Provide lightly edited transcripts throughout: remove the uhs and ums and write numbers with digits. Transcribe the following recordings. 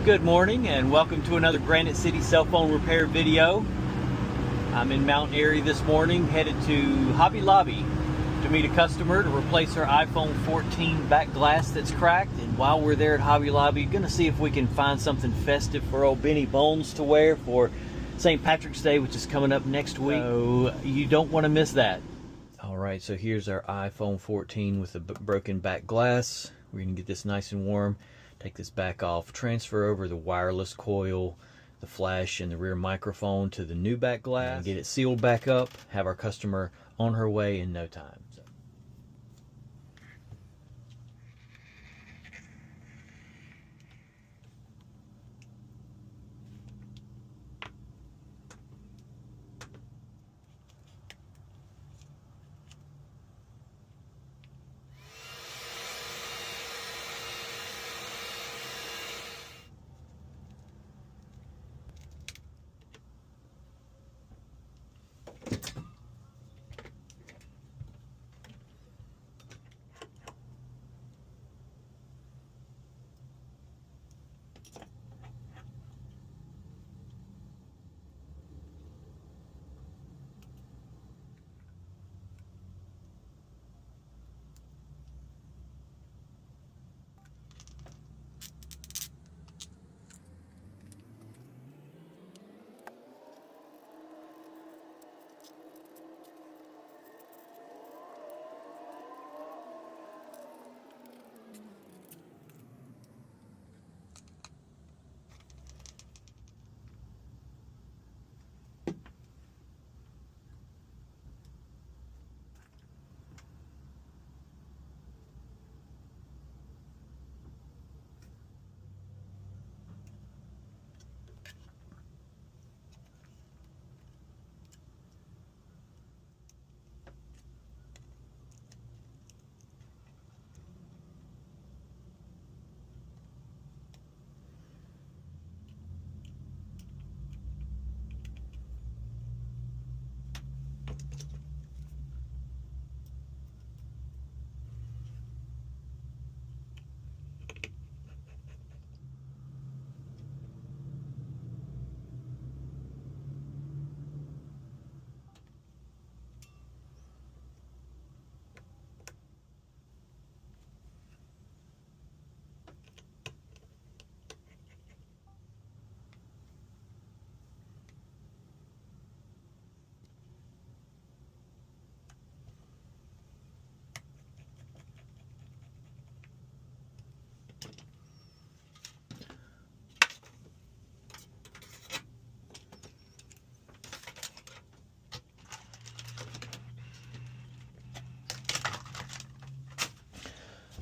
Good morning and welcome to another Granite City cell phone repair video. I'm in Mount Airy this morning, headed to Hobby Lobby to meet a customer to replace her iPhone 14 back glass that's cracked. And while we're there at Hobby Lobby, gonna see if we can find something festive for old Benny Bones to wear for St. Patrick's Day, which is coming up next week. So you don't want to miss that. All right, so here's our iPhone 14 with the broken back glass. We're gonna get this nice and warm. Take this back off, transfer over the wireless coil, the flash, and the rear microphone to the new back glass, and get it sealed back up, have our customer on her way in no time.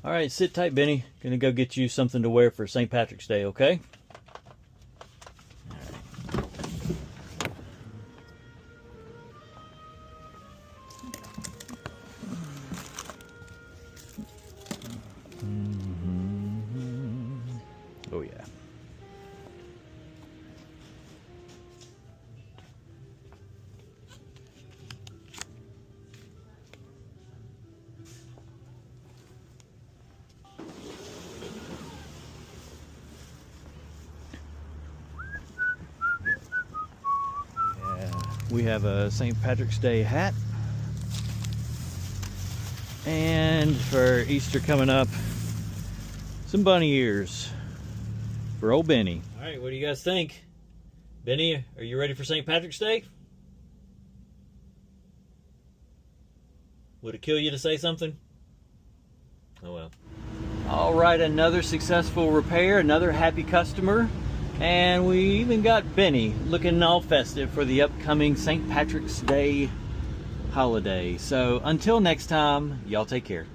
All right, sit tight, Benny. Gonna go get you something to wear for St. Patrick's Day, okay? Oh, yeah. We have a St. Patrick's Day hat, and for Easter coming up, some bunny ears for old Benny. All right, what do you guys think? Benny, are you ready for St. Patrick's Day? Would it kill you to say something? Oh well. All right, another successful repair, another happy customer. And we even got Benny looking all festive for the upcoming St. Patrick's Day holiday. So until next time, y'all take care.